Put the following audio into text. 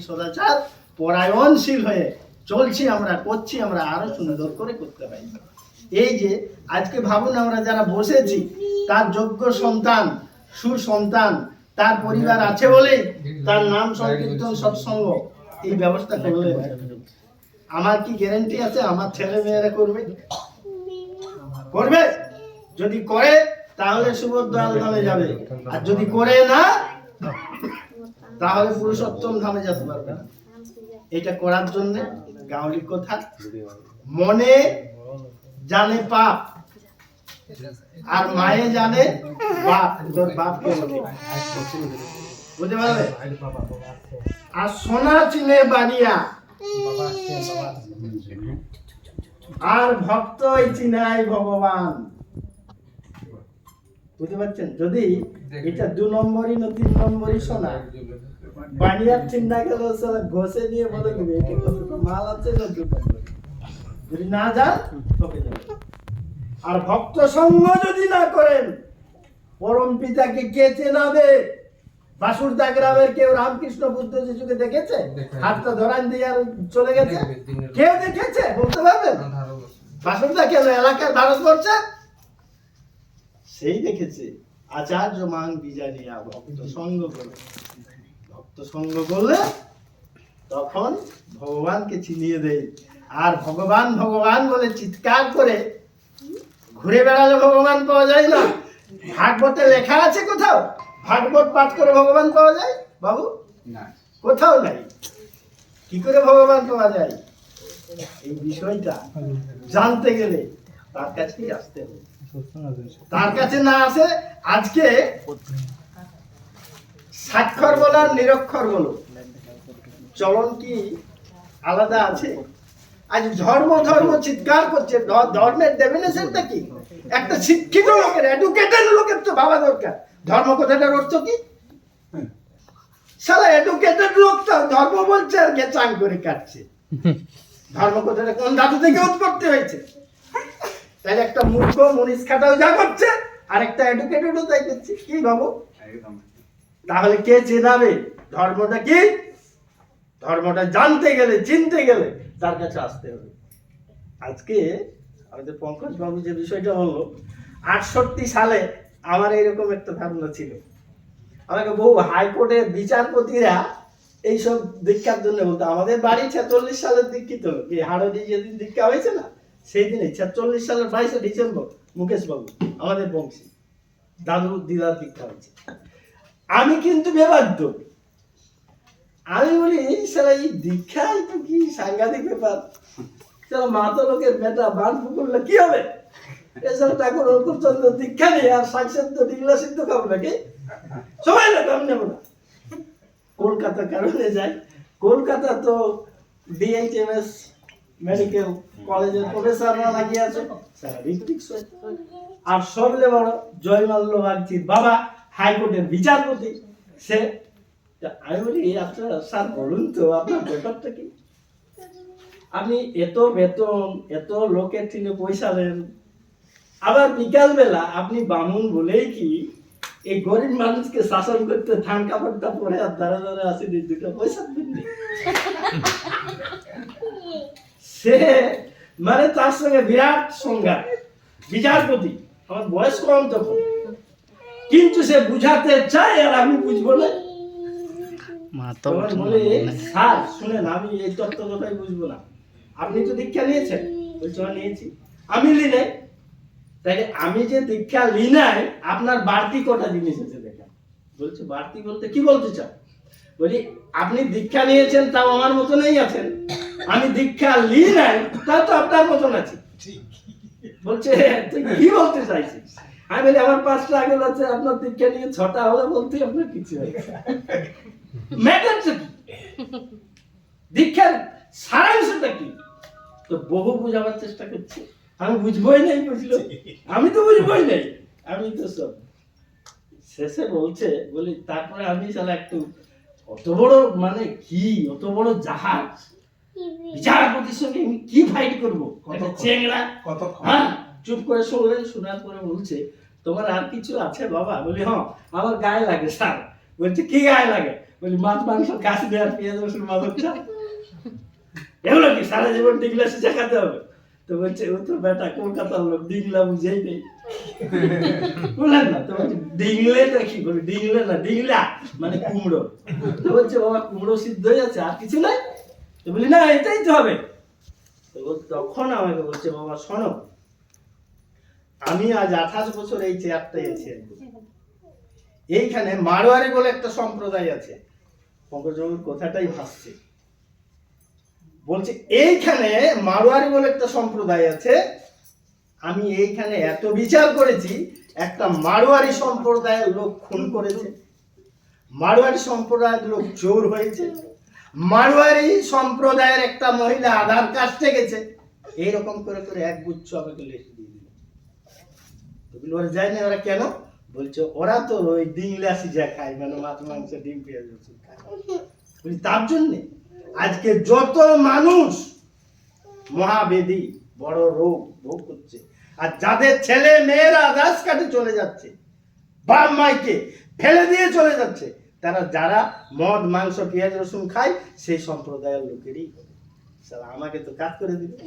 সদাচার পরায়ণশীল হয়ে চলছি আমরা, করছি আমরা, আরো সুন্দর করে করতে পারি। এই যে আজকে ভাবুন, আমরা যারা বসেছি তার যোগ্য সন্তান, সুসন্তান, তার পরিবার আছে বলেই তার নাম সংকীর্তন সৎসঙ্গ এই ব্যবস্থা করলে আমার কি গ্যারান্টি আছে আমার ছেলে মেয়েরা করবে? করবে? যদি করে তাহলে সুবোধদয়াল ধামে যাবে, আর যদি করে না তাহলে পুরুষোত্তম ধামে যেতে পারবে না। এটা করার জন্য গাঁওলি কথা, মনে জানে পাপ আর মায়ে জানে বাপ। তোর বাপকে বুঝতে পারবে? আর সোনা চিনে বাড়িয়া আর ভক্ত চিনাই ভগবান। বুঝতে পারছেন? যদি এটা 2 নম্বরই না 3 নম্বরই শোনা বানিয়ার চিন্তা গেল ঘষে দিয়ে বলে দেবে এটা কত মাল আছে, যদি না যান তবে যাবে। আর ভক্ত সঙ্গ যদি না করেন পরম পিতাকে কে চেনাবে? বাসুরদা গ্রামের কেউ রামকৃষ্ণ বুদ্ধ যিশুকে দেখেছে? হাতটা ধরান দিয়ে আর চলে গেছে? কেউ দেখেছে বলতে পারবেন? বাসুরদা কেন এলাকার ভারতবর্ষে সেই দেখেছে। আচার্য মাং বিজানিয়া, ভক্ত সঙ্গ করে। ভক্ত সঙ্গ করলে তখন ভগবানকে চিনিয়ে দেয়। আর ভগবান ভগবান বলে চিৎকার করে ঘুরে বেড়ালে ভগবান পাওয়া যায় না। ভাগবতে লেখা আছে কোথাও ভাগবত পাঠ করে ভগবান পাওয়া যায়? বাবু না, কোথাও নাই। কি করে ভগবান পাওয়া যায়? এই বিষয়টা জানতে গেলে তার কাছেই আসতে হবে। তার কাছে না আসে আজকে স্বাক্ষর বলো আর নিরক্ষর বলো, চলন কি আলাদা আছে? আজ ধর্ম ধর্ম চিৎকার করছে। ধর্মের ডেফিনেশনটা কি? একটা শিক্ষিত লোকের, এডুকেটেড লোকের তো ভাবা দরকার ধর্ম কথাটার অর্থ কি। শালা এডুকেটেড লোকটা ধর্ম বলছে আর গেচাং করে কাটছে। ধর্ম কথাটা কোন ধাতু থেকে উৎপত্তি হয়েছে? তাহলে একটা মূর্খ মনীষ খাটাও যা করছে আর একটা এডুকেটেডও তাই করছে। কি ভাবো? তাহলে কে চেনাবে ধর্মটা কি? ধর্মটা জানতে গেলে, চিনতে গেলে তার কাছে আসতে হবে। আজকে আমাদের পঙ্কজ বাবু যে বিষয়টা হলো, 68 সালে আমার এইরকম একটা ধারণা ছিল। আমাকে বহু হাইকোর্টের বিচারপতিরা এইসব দীক্ষার জন্য বলতো। আমাদের বাড়ি 46 সালের দীক্ষিত, কি হাড়দি যেদিন দীক্ষা হয়েছে না সেই দিনে 46 সালের 22শে ডিসেম্বর মুকেশ বাবু আমাদের বংশী দাদু দিদার দীক্ষা হয়েছে। আমি কিন্তু বেবাধ্য। আমি বলি সারা এই দীক্ষা তো কি সাংঘাতিক ব্যাপার। চলো মাতো লোকের বেটা বান পুকুরলে কি হবে? এছাড়া ঠাকুর অঙ্কুরচন্দ্র দীক্ষা নেই আর সাক্ষাৎ ডিগলা সিদ্ধ খাবো নাকি? সবাই না আমি নেবো না। কলকাতা কারণে যাই। কলকাতা তো ডিএইচএমএস মেডিকেল কলেজের প্রফেসররা লাগিয়ে আছে, আর সবলে বড় জয়মাল্য বাগচির বাবা হাইকোর্টের বিচারপতি। সে আমি বলি আপনারা স্যার বলুন তো আপনার ব্যাপারটা কি? আপনি এত বেতন, এত লোকের থেকে পয়সা দেন, আবার বিকাল বেলা আপনি বামুন বলেই কি এই গরিব মানুষকে শাসন করতে ধান কাপড়টা পরে আর দাঁড়া দাঁড়া আসি 2 পয়সা দিন। সে মানে তার সঙ্গে বিরাট সংঘাত। বিচারপতি আমার বয়স কম তখন, কিন্তু সে বুঝাতে চায় আর আমি বুঝবো না। স্যার শুনেন, আমি এই তত্ত্বটাই বুঝবো না। আপনি তো দীক্ষা নিয়েছেন? বলছে নিয়েছি। আমি লি নাই। তাইলে আমি যে দীক্ষা লি নাই আপনার বাড়তি কটা জিনিস আছে দেখা। বলছে বাড়তি বলতে কি বলতে চাও? বলি আপনি দীক্ষা নিয়েছেন তাও আমার মতনই আছেন, আমি দীক্ষা লি নাই তাও তো আপনার মতন আছি। বলছে তুই কি বলতে চাইছিস? আমি বলি আমার 5টা আঙুল আছে, আপনার দীক্ষা নিয়ে 6টা হলে বলতে আপনার কিছু হয়। ম্যাটারটা কি? দীক্ষার সারাংশটা কি? তো বহু বুঝাবার চেষ্টা করছি, আমি বুঝবোই নাই। বুঝলো? আমি তো বুঝবোই নাই, আমি তো সব শেষে বলছে বলি তারপরে আমি শালা একটু অত বড় মানে কি অত বড় জাহাজ বিচারপতির সঙ্গে আমি কি ফাইট করবো? চেংড়া কত। হ্যাঁ, চুপ করে শুনলেন। শোনার পরে বলছে তোমার আর কিছু আছে বাবা? বলি হ্যাঁ আমার গায়ে লাগে স্যার। বলছে কি গায়ে লাগে? বলি মাছ মাংস কাশি দেওয়ার পেঁয়াজ রসুন মাদক চা এগুলো কি সারা জীবন ডিগলা সিজা খেতে হবে? তো বলছে ও তো বেটা কলকাতার লোক, ডিগলা বুঝেই নেই। বললেন না তো বলছে ডিগলে কি বলি, ডিগলে না ডিগলা মানে কুমড়ো। তো বলছে বাবা কুমড়ো সিদ্ধ হয়ে যাচ্ছে আর কিছু নাই? তো বলি না এটাই তো হবে। তো তখন আমাকে বলছে বাবা শোনো, আমি আজ 28 বছর এই চেয়ারটাই আছি, এইখানে মারোয়ারি বলে একটা সম্প্রদায় আছে, পঙ্কজবাবুর কথাটাই ভাসছে। বলছে এইখানে মারোয়ারি বলে একটা সম্প্রদায় আছে, আমি এইখানে এত বিচার করেছি, একটা মারোয়ারি সম্প্রদায়ের লোক খুন করেছে, মারোয়ারি সম্প্রদায়ের লোক চোর হয়েছে, মারোয়ারি সম্প্রদায়ের একটা মহিলা আধার কাটতে গেছে, এইরকম করে করে এক গুচ্ছ আমাকে লিখে দিয়ে দিল। ওরা যায় না, ওরা কেন? বলছে ওরা তো ওই ডিংলাসি যা খায়, মানে মাছ মাংস ডিম পেঁয়াজ রসুন খায়। বলি তার জন্যে আজকে যত মানুষ মহাবেদী বড় রোগ ভোগ করছে, আর যাদের ছেলে মেয়েরা আদাস কাটে চলে যাচ্ছে, বাপ মাইকে ফেলে দিয়ে চলে যাচ্ছে, তারা যারা মদ মাংস পেঁয়াজ রসুন খায় সেই সম্প্রদায়ের লোকেরই। আমাকে তো কাজ করে দিবে।